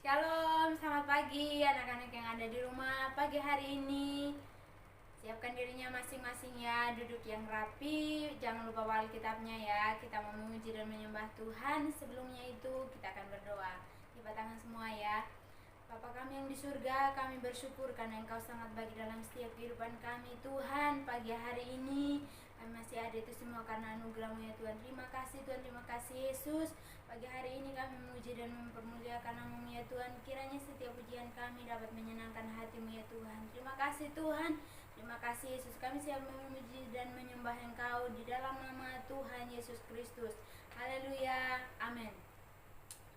Shalom, selamat pagi anak-anak yang ada di rumah. Pagi hari ini siapkan dirinya masing-masing ya, duduk yang rapi. Jangan lupa bawa Alkitabnya ya. Kita mau memuji dan menyembah Tuhan. Sebelumnya itu kita akan berdoa. Lipat tangan semua ya. Bapa kami yang di surga, kami bersyukur karena Engkau sangat baik dalam setiap kehidupan kami Tuhan. Pagi hari ini kami masih ada itu semua karena anugerah-Mu ya Tuhan. Terima kasih Tuhan, terima kasih Yesus. Pagi hari ini kami memuji dan mempermuliakan nama-Mu ya Tuhan. Kiranya setiap pujian kami dapat menyenangkan hati-Mu ya Tuhan. Terima kasih Tuhan. Terima kasih Yesus. Kami siap memuji dan menyembah Engkau di dalam nama Tuhan Yesus Kristus. Haleluya. Amin.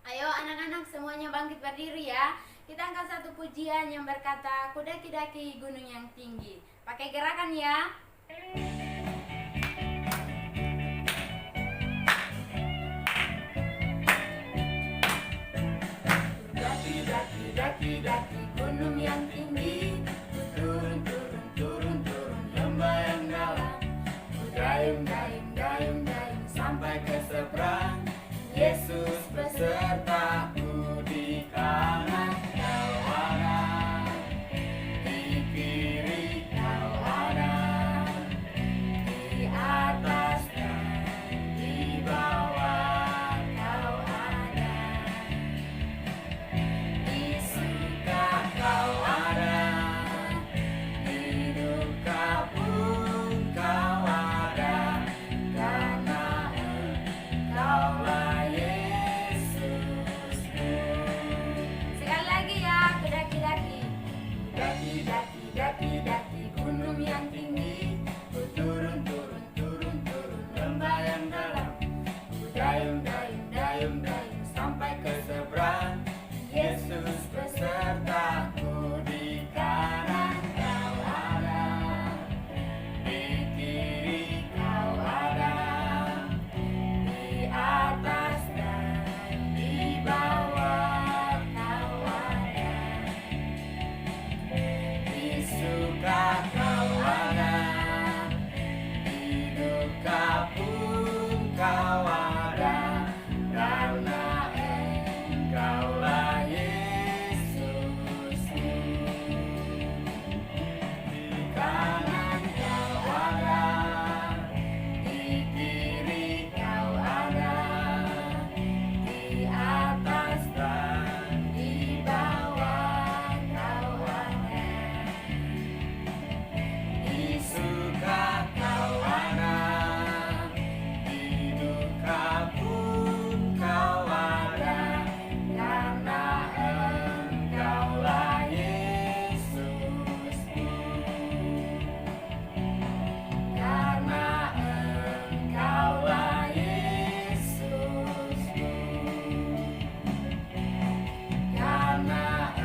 Ayo anak-anak semuanya bangkit berdiri ya. Kita angkat satu pujian yang berkata, ku daki-daki gunung yang tinggi. Pakai gerakan ya. Daki-daki gunung yang tinggi, turun lembah yang dalam. Ku dayung sampai ke seberang. Yesus besertaku di kanan kau ada, di kiri kau ada, di atas dan di bawah kau ada, di suka kau ada, di duka pun kau ada, karena Engkaulah Yesusku. Sekali lagi ya, daki-daki gunung yang tinggi, ku turun lembah yang dalam, ku dayung sampai ke seberang. Yesus besertaku di kanan kau ada, di kiri kau ada, di atas dan di bawah kau ada, di suka kau ada, di duka pun kau ada, karena Engkaulah Yesusku. Di kanan kau ada, di kiri kau ada, di atas dan di bawah kau ada, di suka kau ada, di duka pun kau ada, karena Engkaulah Yesusku. Karena Engkaulah Yesusku. Karena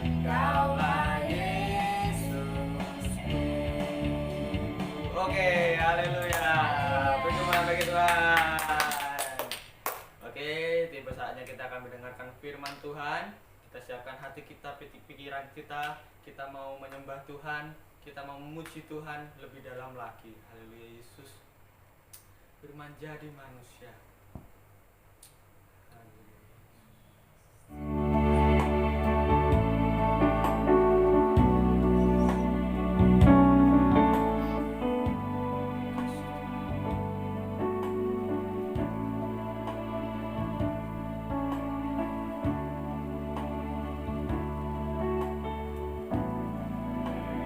Engkaulah Yesusku. Oke, haleluya. Puji bagi Tuhan. Oke, tiba saatnya kita akan mendengarkan firman Tuhan. Kita siapkan hati kita, pikiran kita. Kita mau menyembah Tuhan. Kita mau memuji Tuhan lebih dalam lagi. Haleluya, Yesus firman jadi manusia. Haleluya.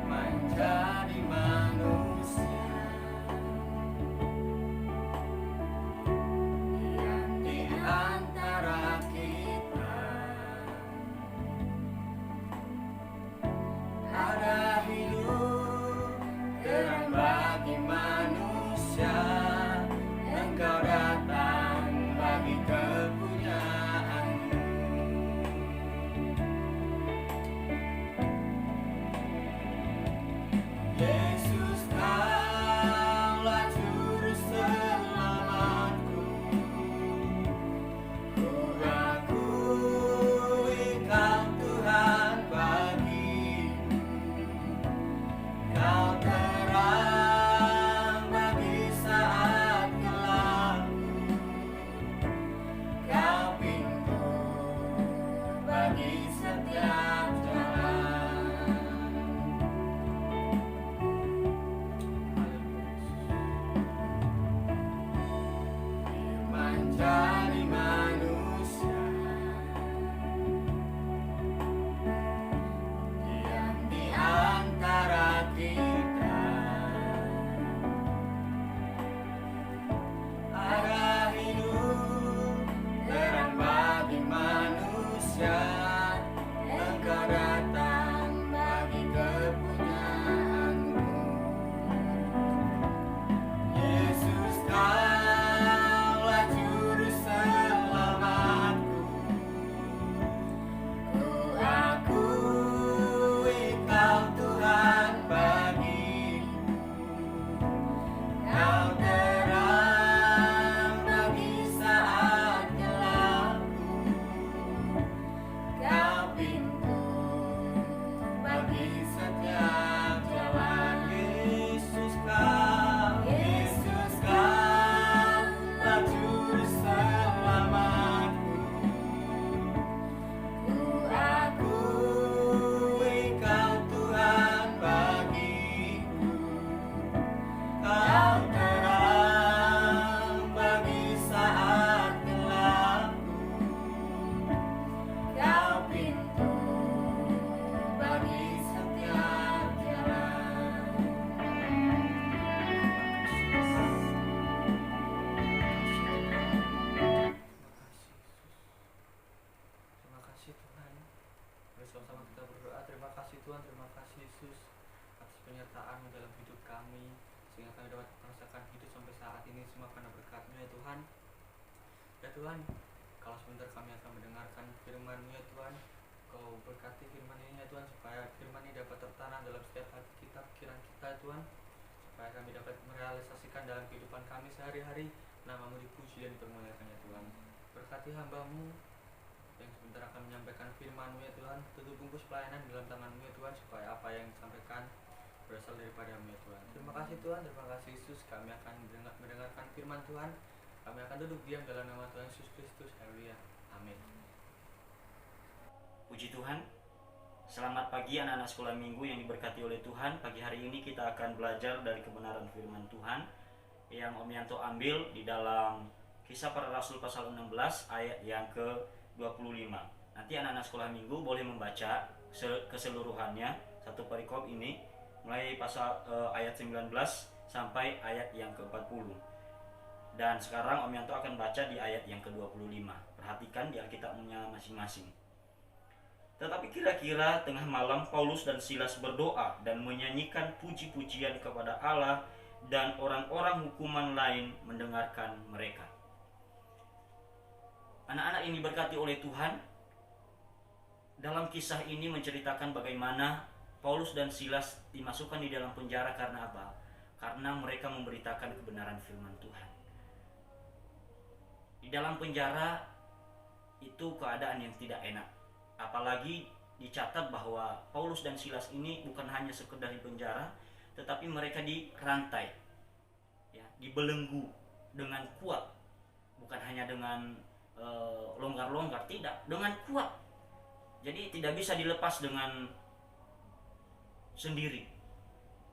Menjadi manusia, bagi setiap jalan. Firman jadi manusia, diam di antara kita. Ada hidup terang bagi manusia, Engkau datang bagi kepunyaanmu. Yesus, Kaulah juru selamatku. Ku akui Kau Tuhan bagiku. Kau terang bagi saat gelapku. Kau pintu bagi setiap jalan. Yesus, Kaulah juru selamatku. Ku akui Kau Tuhan bagiku. Kau terang bagi saat gelapku. Kau pintu bagi setiap jalan. Terima kasih Tuhan. Bersama-sama kita berdoa. Terima kasih Tuhan, terima kasih Yesus atas penyertaan dalam hidup kami, sehingga kami dapat merasakan hidup sampai saat ini, semua karena berkat-Mu ya Tuhan. Ya Tuhan, kalau sebentar kami akan mendengarkan firman-Mu ya Tuhan, Kau berkati firman ini ya Tuhan, supaya firman ini dapat tertanam dalam setiap hati kita, pikiran kita ya Tuhan, supaya kami dapat merealisasikan dalam kehidupan kami sehari-hari. Nama-Mu dipuji dan dipermuliakan ya Tuhan. Berkati hamba-Mu yang sebentar akan menyampaikan firman-Mu ya Tuhan, tutup bungkus pelayanan dalam tangan-Mu ya Tuhan, supaya apa yang disampaikan berasal daripada-Mu ya Tuhan. Terima kasih Tuhan, terima kasih Yesus. Kami akan mendengarkan firman Tuhan. Kami akan duduk diam dalam nama Tuhan Yesus Kristus. Haleluya. Amin. Puji Tuhan. Selamat pagi anak-anak sekolah minggu yang diberkati oleh Tuhan. Pagi hari ini kita akan belajar dari kebenaran firman Tuhan yang Om Yanto ambil di dalam Kisah Para Rasul pasal 16 ayat yang ke-25. Nanti anak-anak sekolah minggu boleh membaca keseluruhannya satu perikop ini mulai pasal ayat 19 sampai ayat yang ke-40. Dan sekarang Om Yanto akan baca di ayat yang ke-25. Perhatikan di Alkitabnya masing-masing. Tetapi kira-kira tengah malam Paulus dan Silas berdoa dan menyanyikan puji-pujian kepada Allah, dan orang-orang hukuman lain mendengarkan mereka. Anak-anak ini diberkati oleh Tuhan. Dalam kisah ini menceritakan bagaimana Paulus dan Silas dimasukkan di dalam penjara karena apa? Karena mereka memberitakan kebenaran firman Tuhan. Di dalam penjara itu keadaan yang tidak enak. Apalagi dicatat bahwa Paulus dan Silas ini bukan hanya sekedar di penjara, tetapi mereka dirantai, ya, dibelenggu dengan kuat, bukan hanya dengan longgar-longgar, tidak, dengan kuat. Jadi tidak bisa dilepas dengan sendiri,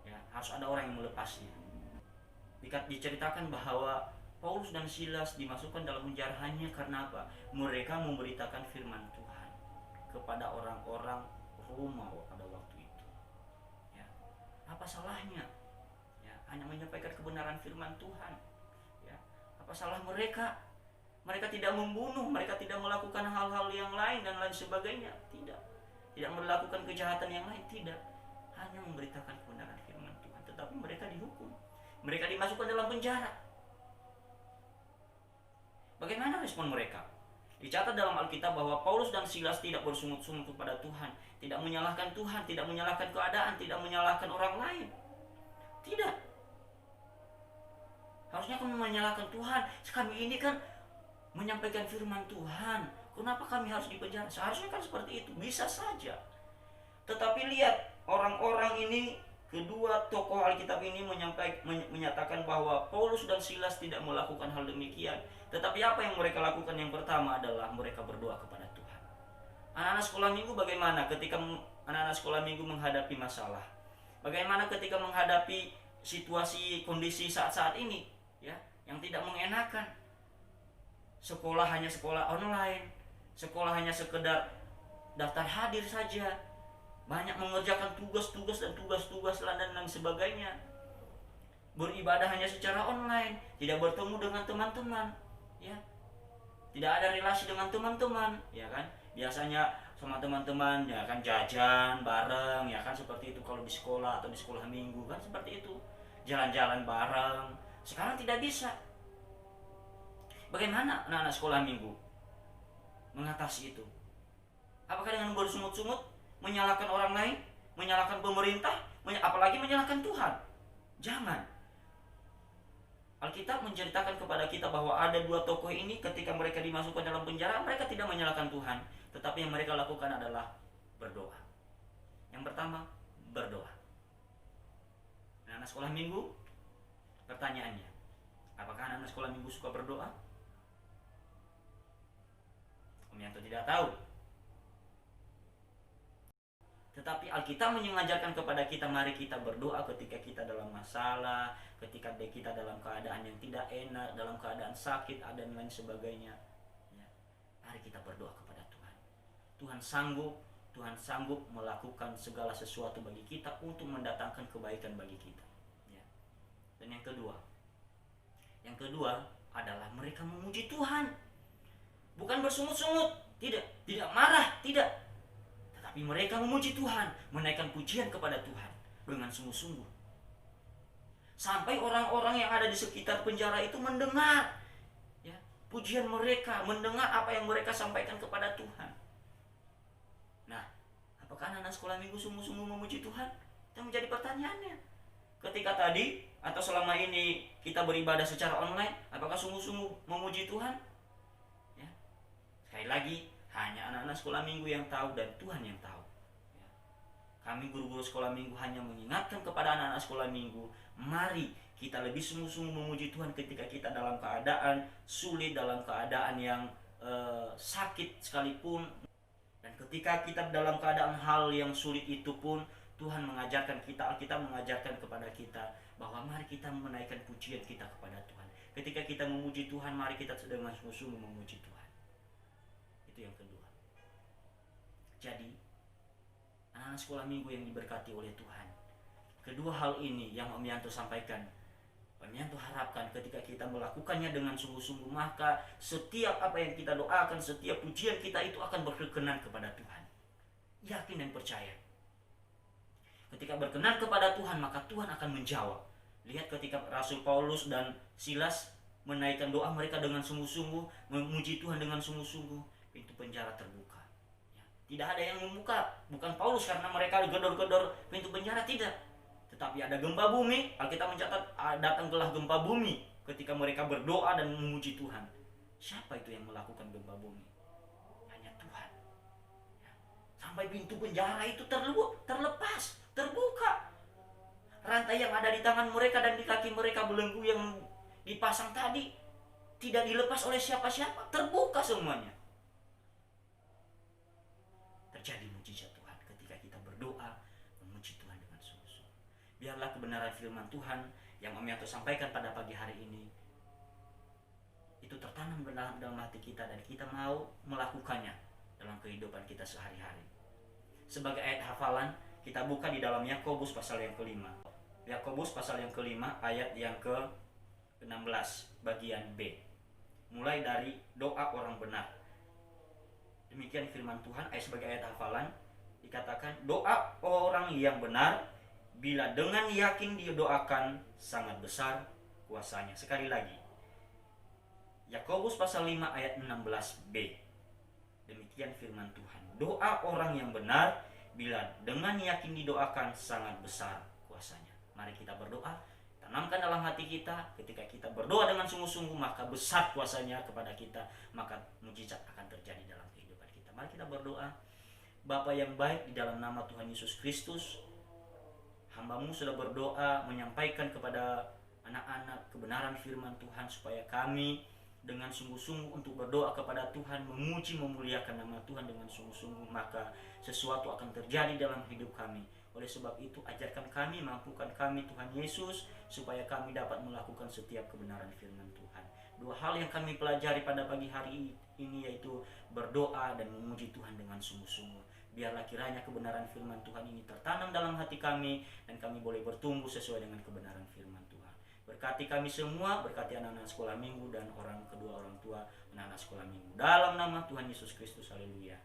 ya, harus ada orang yang melepasnya. Diceritakan bahwa Paulus dan Silas dimasukkan dalam penjara hanya karena apa? Mereka memberitakan firman Tuhan kepada orang-orang Roma pada waktu itu. Ya. Apa salahnya? Ya, hanya menyampaikan kebenaran firman Tuhan. Ya. Apa salah mereka? Mereka tidak membunuh, mereka tidak melakukan hal-hal yang lain dan lain sebagainya. Tidak. Tidak melakukan kejahatan yang lain, tidak. Hanya memberitakan kebenaran firman Tuhan. Tetapi mereka dihukum. Mereka dimasukkan dalam penjara. Bagaimana respon mereka? Dicatat dalam Alkitab bahwa Paulus dan Silas tidak bersungut-sungut kepada Tuhan, tidak menyalahkan Tuhan, tidak menyalahkan keadaan, tidak menyalahkan orang lain. Tidak. Harusnya kami menyalahkan Tuhan. Kami ini kan menyampaikan firman Tuhan. Kenapa kami harus dipenjara? Seharusnya kan seperti itu. Bisa saja. Tetapi lihat, orang-orang ini, kedua tokoh Alkitab ini menyatakan bahwa Paulus dan Silas tidak melakukan hal demikian. Tetapi apa yang mereka lakukan? Yang pertama adalah mereka berdoa kepada Tuhan. Anak-anak sekolah minggu bagaimana ketika anak-anak sekolah minggu menghadapi masalah? Bagaimana ketika menghadapi situasi kondisi saat-saat ini, ya, yang tidak mengenakan? Sekolah hanya sekolah online, sekolah hanya sekedar daftar hadir saja, banyak mengerjakan tugas-tugas dan tugas-tugas dan lain sebagainya. Beribadah hanya secara online, tidak bertemu dengan teman-teman, ya, tidak ada relasi dengan teman-teman, ya kan? Biasanya sama teman-teman ya kan jajan bareng, ya kan, seperti itu kalau di sekolah atau di sekolah minggu kan seperti itu, jalan-jalan bareng. Sekarang tidak bisa. Bagaimana anak-anak sekolah minggu mengatasi itu? Apakah dengan bersungut-sungut, menyalahkan orang lain, menyalahkan pemerintah, apalagi menyalahkan Tuhan? Jangan. Alkitab menceritakan kepada kita bahwa ada dua tokoh ini ketika mereka dimasukkan dalam penjara, mereka tidak menyalahkan Tuhan, tetapi yang mereka lakukan adalah berdoa. Yang pertama, berdoa. Anak-anak sekolah minggu, pertanyaannya, apakah anak-anak sekolah minggu suka berdoa? Om Yanto tidak tahu. Tetapi Alkitab mengajarkan kepada kita, mari kita berdoa ketika kita dalam masalah, ketika kita dalam keadaan yang tidak enak, dalam keadaan sakit, dan lain sebagainya. Ya. Mari kita berdoa kepada Tuhan. Tuhan sanggup melakukan segala sesuatu bagi kita untuk mendatangkan kebaikan bagi kita. Ya. Dan yang kedua adalah mereka memuji Tuhan. Bukan bersungut-sungut, tidak marah, tidak. Tapi mereka memuji Tuhan, menaikkan pujian kepada Tuhan dengan sungguh-sungguh. Sampai orang-orang yang ada di sekitar penjara itu mendengar, ya, pujian mereka, mendengar apa yang mereka sampaikan kepada Tuhan. Nah, apakah anak-anak sekolah minggu sungguh-sungguh memuji Tuhan? Itu menjadi pertanyaannya. Ketika tadi atau selama ini kita beribadah secara online, apakah sungguh-sungguh memuji Tuhan? Ya. Sekali lagi, hanya anak-anak sekolah minggu yang tahu dan Tuhan yang tahu. Ya. Kami guru-guru sekolah minggu hanya mengingatkan kepada anak-anak sekolah minggu, mari kita lebih sungguh-sungguh memuji Tuhan ketika kita dalam keadaan sulit, dalam keadaan yang sakit sekalipun. Dan ketika kita dalam keadaan hal yang sulit itu pun, Tuhan mengajarkan kita, Alkitab mengajarkan kepada kita bahwa mari kita menaikkan pujian kita kepada Tuhan. Ketika kita memuji Tuhan, mari kita dengan sungguh-sungguh memuji Tuhan. Itu yang kedua. Jadi, anak-anak sekolah minggu yang diberkati oleh Tuhan, kedua hal ini yang Om Yanto sampaikan, Om Yanto harapkan ketika kita melakukannya dengan sungguh-sungguh, maka setiap apa yang kita doakan, setiap pujian kita itu akan berkenan kepada Tuhan. Yakin dan percaya. Ketika berkenan kepada Tuhan, maka Tuhan akan menjawab. Lihat ketika Rasul Paulus dan Silas menaikkan doa mereka dengan sungguh-sungguh, memuji Tuhan dengan sungguh-sungguh, pintu penjara terbuka. Ya. Tidak ada yang membuka, bukan Paulus karena mereka gedor-gedor pintu penjara, tidak. Tetapi ada gempa bumi. Alkitab mencatat datanglah gempa bumi ketika mereka berdoa dan memuji Tuhan. Siapa itu yang melakukan gempa bumi? Hanya Tuhan. Ya. Sampai pintu penjara itu terlepas, terbuka. Rantai yang ada di tangan mereka dan di kaki mereka, belenggu yang dipasang tadi tidak dilepas oleh siapa-siapa, terbuka semuanya. Terjadi mujizat Tuhan ketika kita berdoa memuji Tuhan dengan sungguh-sungguh. Biarlah kebenaran firman Tuhan yang Om Yanto sampaikan pada pagi hari ini itu tertanam dalam hati kita dan kita mau melakukannya dalam kehidupan kita sehari-hari. Sebagai ayat hafalan, kita buka di dalam Yakobus pasal yang kelima. Yakobus pasal yang kelima ayat yang ke-16 bagian B. Mulai dari doa orang benar. Demikian firman Tuhan, sebagai ayat hafalan dikatakan, doa orang yang benar bila dengan yakin didoakan sangat besar kuasanya. Sekali lagi, Yakobus pasal 5 ayat 16b. Demikian firman Tuhan, doa orang yang benar bila dengan yakin didoakan sangat besar kuasanya. Mari kita berdoa, tanamkan dalam hati kita, ketika kita berdoa dengan sungguh-sungguh, maka besar kuasanya kepada kita, maka mujizat akan terjadi dalam kehidupan kita. Mari kita berdoa. Bapa yang baik, di dalam nama Tuhan Yesus Kristus, hamba-Mu sudah berdoa menyampaikan kepada anak-anak kebenaran firman Tuhan, supaya kami dengan sungguh-sungguh untuk berdoa kepada Tuhan, memuji memuliakan nama Tuhan dengan sungguh-sungguh, maka sesuatu akan terjadi dalam hidup kami. Oleh sebab itu ajarkan kami, mampukan kami Tuhan Yesus, supaya kami dapat melakukan setiap kebenaran firman Tuhan. Dua hal yang kami pelajari pada pagi hari ini, yaitu berdoa dan memuji Tuhan dengan sungguh-sungguh. Biarlah kiranya kebenaran firman Tuhan ini tertanam dalam hati kami, dan kami boleh bertumbuh sesuai dengan kebenaran firman Tuhan. Berkati kami semua, berkati anak-anak sekolah minggu dan kedua orang tua anak-anak sekolah minggu. Dalam nama Tuhan Yesus Kristus, haleluya.